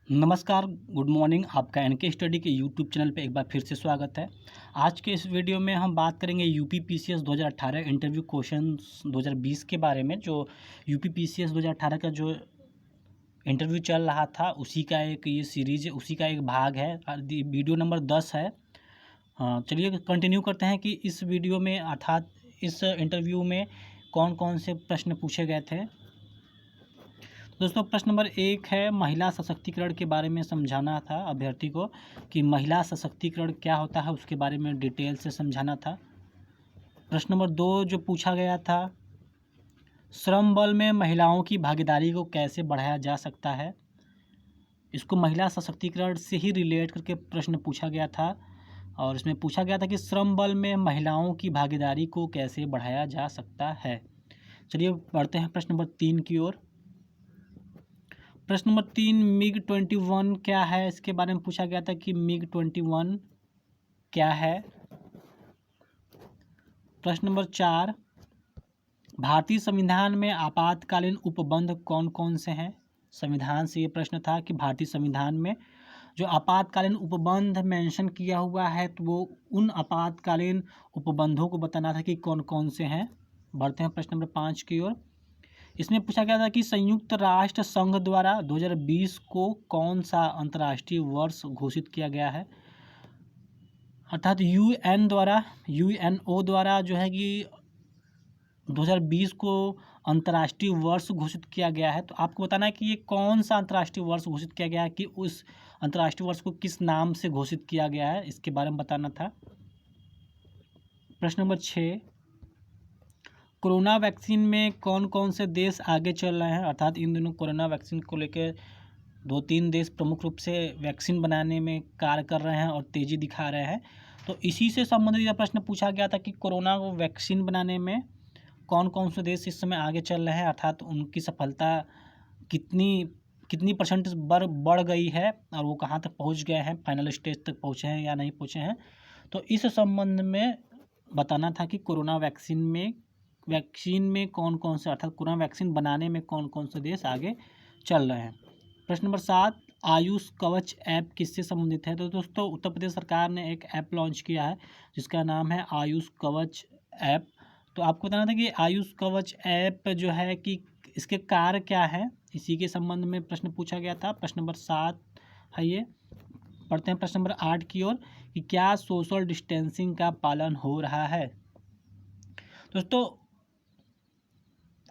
नमस्कार, good morning. आपका N K study के यूट्यूब चैनल पे एक बार फिर से स्वागत है। आज के इस वीडियो में हम बात करेंगे यूपी पीसीएस 2018 इंटरव्यू क्वेश्चंस 2020 के बारे में। जो यूपी पीसीएस 2018 का जो इंटरव्यू चल रहा था उसी का एक ये सीरीज़ है, उसी का एक भाग है। वीडियो नंबर 10 है। हाँ, चलिए कंटिन्यू करते हैं कि इस वीडियो में अर्थात इस इंटरव्यू में कौन कौन से प्रश्न पूछे गए थे। दोस्तों, प्रश्न नंबर 1 है, महिला सशक्तिकरण के बारे में समझाना था अभ्यर्थी को कि महिला सशक्तिकरण क्या होता है, उसके बारे में डिटेल से समझाना था। प्रश्न नंबर 2 जो पूछा गया था, श्रम बल में महिलाओं की भागीदारी को कैसे बढ़ाया जा सकता है। इसको महिला सशक्तिकरण से ही रिलेट करके प्रश्न पूछा गया था और इसमें पूछा गया था कि श्रम बल में महिलाओं की भागीदारी को कैसे बढ़ाया जा सकता है। चलिए बढ़ते हैं प्रश्न नंबर 3 की ओर। प्रश्न नंबर 3, MiG-21 क्या है, इसके बारे में पूछा गया था कि MiG-21 क्या है। प्रश्न नंबर 4, भारतीय संविधान में आपातकालीन उपबंध कौन कौन से हैं। संविधान से ये प्रश्न था कि भारतीय संविधान में जो आपातकालीन उपबंध मेंशन किया हुआ है तो वो उन आपातकालीन उपबंधों को बताना था कि कौन कौन से हैं। बढ़ते हैं प्रश्न नंबर 5 की ओर। इसमें पूछा गया था कि संयुक्त राष्ट्र संघ द्वारा 2020 को कौन सा अंतर्राष्ट्रीय वर्ष घोषित किया गया है। अर्थात यूएनओ द्वारा जो है कि 2020 को अंतर्राष्ट्रीय वर्ष घोषित किया गया है। तो आपको बताना है कि ये कौन सा अंतर्राष्ट्रीय वर्ष घोषित किया गया है, कि उस अंतर्राष्ट्रीय वर्ष को किस नाम से घोषित किया गया है, इसके बारे में बताना था। प्रश्न नंबर 6, कोरोना वैक्सीन में कौन कौन से देश आगे चल रहे हैं। अर्थात इन दिनों कोरोना वैक्सीन को लेकर 2-3 देश प्रमुख रूप से वैक्सीन बनाने में कार्य कर रहे हैं और तेज़ी दिखा रहे हैं। तो इसी से संबंधित यह प्रश्न पूछा गया था कि कोरोना वैक्सीन बनाने में कौन कौन से देश इस समय आगे चल रहे हैं, अर्थात उनकी सफलता कितनी कितनी परसेंट बढ़ गई है और वो कहाँ तक पहुँच गए हैं, फाइनल स्टेज तक पहुँचे हैं या नहीं पहुँचे हैं। तो इस संबंध में बताना था कि कोरोना वैक्सीन में कौन कौन से, अर्थात कोरोना वैक्सीन बनाने में कौन कौन से देश आगे चल रहे हैं। प्रश्न नंबर 7, आयुष कवच ऐप किससे संबंधित है। तो दोस्तों, उत्तर प्रदेश सरकार ने एक ऐप लॉन्च किया है जिसका नाम है आयुष कवच ऐप। तो आपको बताना था कि आयुष कवच ऐप जो है कि इसके कार्य क्या है, इसी के संबंध में प्रश्न पूछा गया था। प्रश्न नंबर 7 है ये। पढ़ते हैं प्रश्न नंबर 8 की ओर कि क्या सोशल डिस्टेंसिंग का पालन हो रहा है। दोस्तों,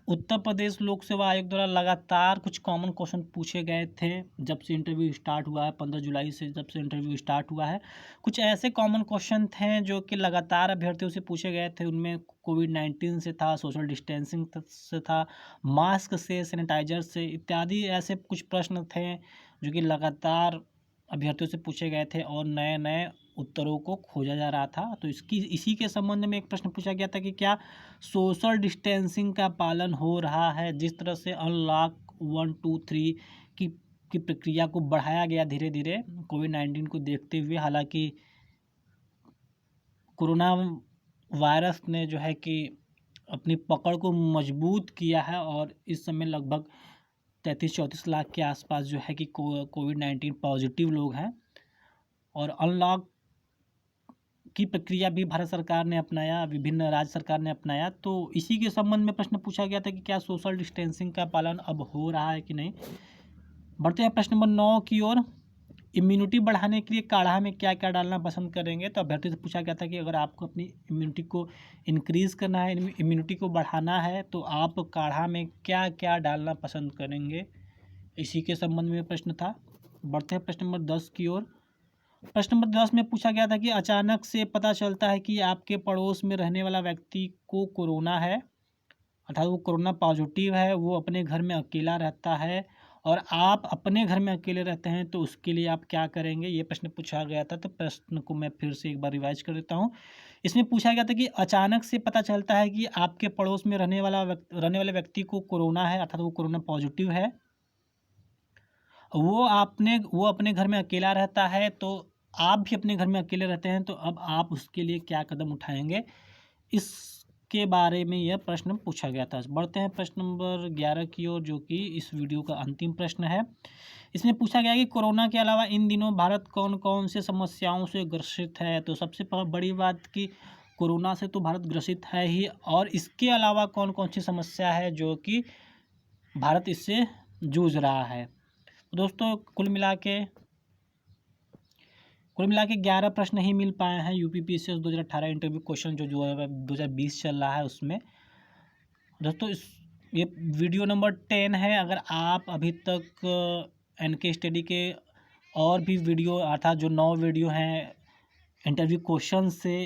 उत्तर प्रदेश लोक सेवा आयोग द्वारा लगातार कुछ कॉमन क्वेश्चन पूछे गए थे जब से इंटरव्यू स्टार्ट हुआ है। 15 जुलाई से जब से इंटरव्यू स्टार्ट हुआ है, कुछ ऐसे कॉमन क्वेश्चन थे जो कि लगातार अभ्यर्थियों से पूछे गए थे। उनमें कोविड-19 से था, सोशल डिस्टेंसिंग से था, मास्क से, सैनिटाइजर से इत्यादि ऐसे कुछ प्रश्न थे जो कि लगातार अभ्यर्थियों से पूछे गए थे और नए नए उत्तरों को खोजा जा रहा था। तो इसी के संबंध में एक प्रश्न पूछा गया था कि क्या सोशल डिस्टेंसिंग का पालन हो रहा है। जिस तरह से अनलॉक 1, 2, 3 की प्रक्रिया को बढ़ाया गया धीरे धीरे कोविड-19 को देखते हुए। हालांकि कोरोना वायरस ने जो है कि अपनी पकड़ को मजबूत किया है और इस समय लगभग 33-34 लाख के आसपास जो है कि कोविड-19 पॉजिटिव लोग हैं और अनलॉक की प्रक्रिया भी भारत सरकार ने अपनाया, विभिन्न राज्य सरकार ने अपनाया। तो इसी के संबंध में प्रश्न पूछा गया था कि क्या सोशल डिस्टेंसिंग का पालन अब हो रहा है कि नहीं। बढ़ते हैं प्रश्न नंबर 9 की ओर। इम्यूनिटी बढ़ाने के लिए काढ़ा में क्या क्या डालना पसंद करेंगे। तो अभ्यर्थी से पूछा गया था कि अगर आपको अपनी इम्यूनिटी को इंक्रीज़ करना है, इम्यूनिटी को बढ़ाना है, तो आप काढ़ा में क्या क्या डालना पसंद करेंगे। इसी के संबंध में प्रश्न था। बढ़ते हैं प्रश्न नंबर 10 की ओर। प्रश्न नंबर 10 में पूछा गया था कि अचानक से पता चलता है कि आपके पड़ोस में रहने वाला व्यक्ति को कोरोना है, अर्थात वो कोरोना पॉजिटिव है, वो अपने घर में अकेला रहता है और आप अपने घर में अकेले रहते हैं, तो उसके लिए आप क्या करेंगे। ये प्रश्न पूछा गया था। तो प्रश्न को मैं फिर से एक बार रिवाइज कर देता हूँ। इसमें पूछा गया था कि अचानक से पता चलता है कि आपके पड़ोस में रहने वाले व्यक्ति को कोरोना है, अर्थात वो कोरोना पॉजिटिव है, वो अपने घर में अकेला रहता है, तो आप भी अपने घर में अकेले रहते हैं, तो अब आप उसके लिए क्या कदम उठाएंगे। इस के बारे में यह प्रश्न पूछा गया था। बढ़ते हैं प्रश्न नंबर 11 की ओर, जो कि इस वीडियो का अंतिम प्रश्न है। इसमें पूछा गया कि कोरोना के अलावा इन दिनों भारत कौन कौन से समस्याओं से ग्रसित है। तो सबसे बड़ी बात कि कोरोना से तो भारत ग्रसित है ही, और इसके अलावा कौन कौन सी समस्या है जो कि भारत इससे जूझ रहा है। तो दोस्तों कुल मिला के 11 प्रश्न ही मिल पाए हैं यूपीपीसीएस 2018 इंटरव्यू क्वेश्चन जो 2020 चल रहा है उसमें। दोस्तों ये वीडियो नंबर 10 है। अगर आप अभी तक एनके स्टडी के और भी वीडियो अर्थात जो 9 वीडियो हैं इंटरव्यू क्वेश्चन से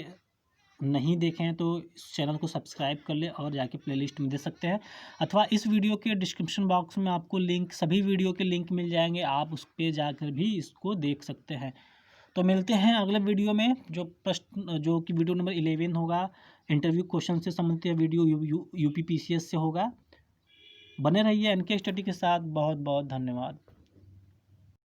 नहीं देखे हैं तो इस चैनल को सब्सक्राइब कर ले और जाके प्लेलिस्ट में दे सकते हैं, अथवा इस वीडियो के डिस्क्रिप्शन बॉक्स में आपको लिंक, सभी वीडियो के लिंक मिल जाएंगे, आप उस पर जाकर भी इसको देख सकते हैं। तो मिलते हैं अगले वीडियो में, जो प्रश्न जो कि वीडियो नंबर 11 होगा, इंटरव्यू क्वेश्चन से संबंधित वीडियो यूपीपीसीएस से होगा। बने रहिए एनके स्टडी के साथ। बहुत बहुत धन्यवाद।